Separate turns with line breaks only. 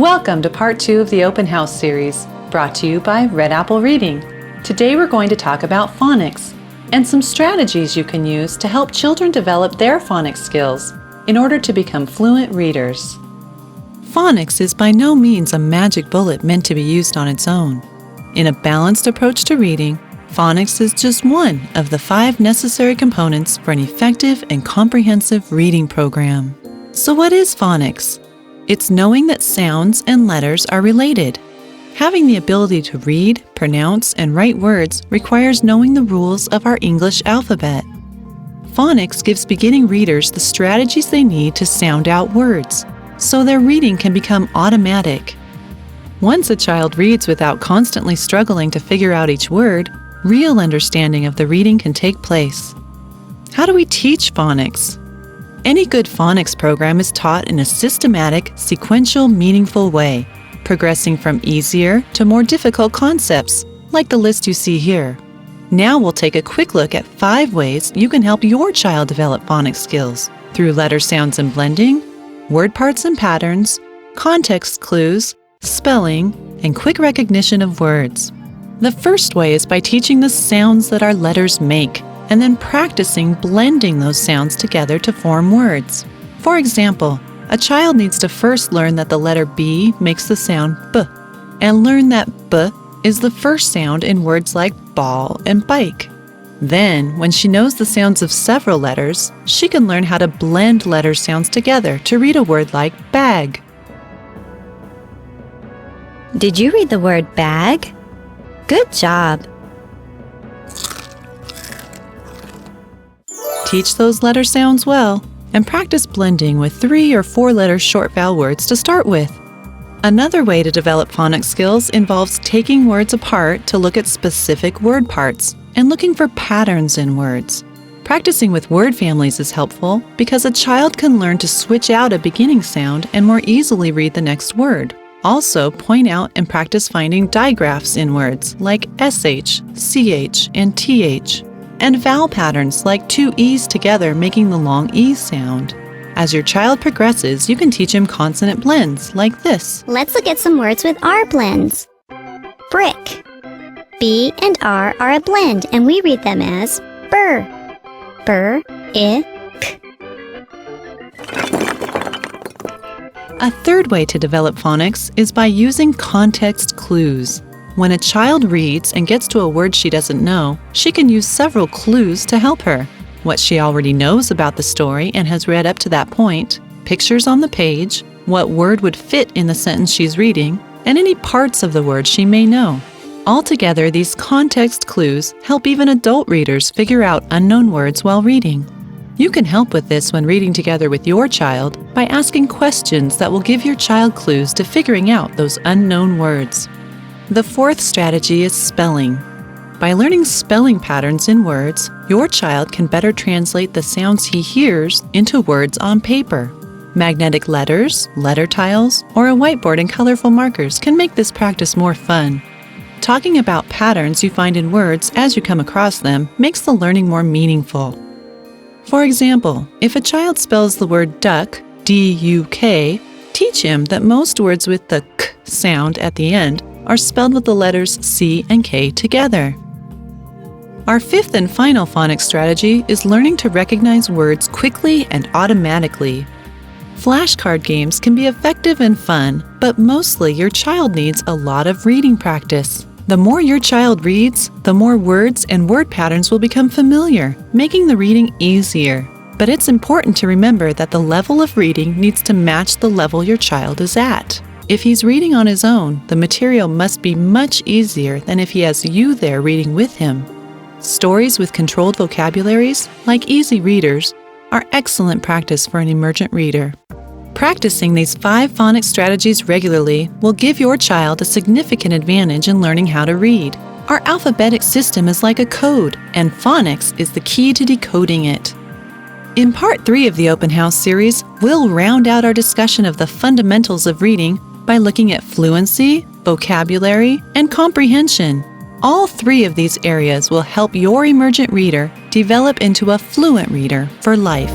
Welcome to part 2 of the Open House series, brought to you by Red Apple Reading. Today we're going to talk about phonics and some strategies you can use to help children develop their phonics skills in order to become fluent readers. Phonics is by no means a magic bullet meant to be used on its own. In a balanced approach to reading, phonics is just one of the 5 necessary components for an effective and comprehensive reading program. So what is phonics? It's knowing that sounds and letters are related. Having the ability to read, pronounce, and write words requires knowing the rules of our English alphabet. Phonics gives beginning readers the strategies they need to sound out words, so their reading can become automatic. Once a child reads without constantly struggling to figure out each word, real understanding of the reading can take place. How do we teach phonics? Any good phonics program is taught in a systematic, sequential, meaningful way, progressing from easier to more difficult concepts, like the list you see here. Now we'll take a quick look at 5 ways you can help your child develop phonics skills through letter sounds and blending, word parts and patterns, context clues, spelling, and quick recognition of words. The first way is by teaching the sounds that our letters make, and then practicing blending those sounds together to form words. For example, a child needs to first learn that the letter B makes the sound B, and learn that B is the first sound in words like ball and bike. Then, when she knows the sounds of several letters, she can learn how to blend letter sounds together to read a word like bag.
Did you read the word bag? Good job!
Teach those letter sounds well, and practice blending with 3 or 4 letter short vowel words to start with. Another way to develop phonics skills involves taking words apart to look at specific word parts and looking for patterns in words. Practicing with word families is helpful because a child can learn to switch out a beginning sound and more easily read the next word. Also, point out and practice finding digraphs in words like sh, ch, and th, and vowel patterns like 2 e's together making the long e sound. As your child progresses, you can teach him consonant blends like this.
Let's look at some words with R blends. Brick. B and R are a blend, and we read them as burr. Burr, I,
A third way to develop phonics is by using context clues. When a child reads and gets to a word she doesn't know, she can use several clues to help her. What she already knows about the story and has read up to that point, pictures on the page, what word would fit in the sentence she's reading, and any parts of the word she may know. Altogether, these context clues help even adult readers figure out unknown words while reading. You can help with this when reading together with your child by asking questions that will give your child clues to figuring out those unknown words. The fourth strategy is spelling. By learning spelling patterns in words, your child can better translate the sounds he hears into words on paper. Magnetic letters, letter tiles, or a whiteboard and colorful markers can make this practice more fun. Talking about patterns you find in words as you come across them makes the learning more meaningful. For example, if a child spells the word duck, D-U-K, teach him that most words with the k sound at the end are spelled with the letters C and K together. Our fifth and final phonics strategy is learning to recognize words quickly and automatically. Flashcard games can be effective and fun, but mostly your child needs a lot of reading practice. The more your child reads, the more words and word patterns will become familiar, making the reading easier. But it's important to remember that the level of reading needs to match the level your child is at. If he's reading on his own, the material must be much easier than if he has you there reading with him. Stories with controlled vocabularies, like easy readers, are excellent practice for an emergent reader. Practicing these 5 phonics strategies regularly will give your child a significant advantage in learning how to read. Our alphabetic system is like a code, and phonics is the key to decoding it. In part 3 of the Open House series, we'll round out our discussion of the fundamentals of reading by looking at fluency, vocabulary, and comprehension. All 3 of these areas will help your emergent reader develop into a fluent reader for life.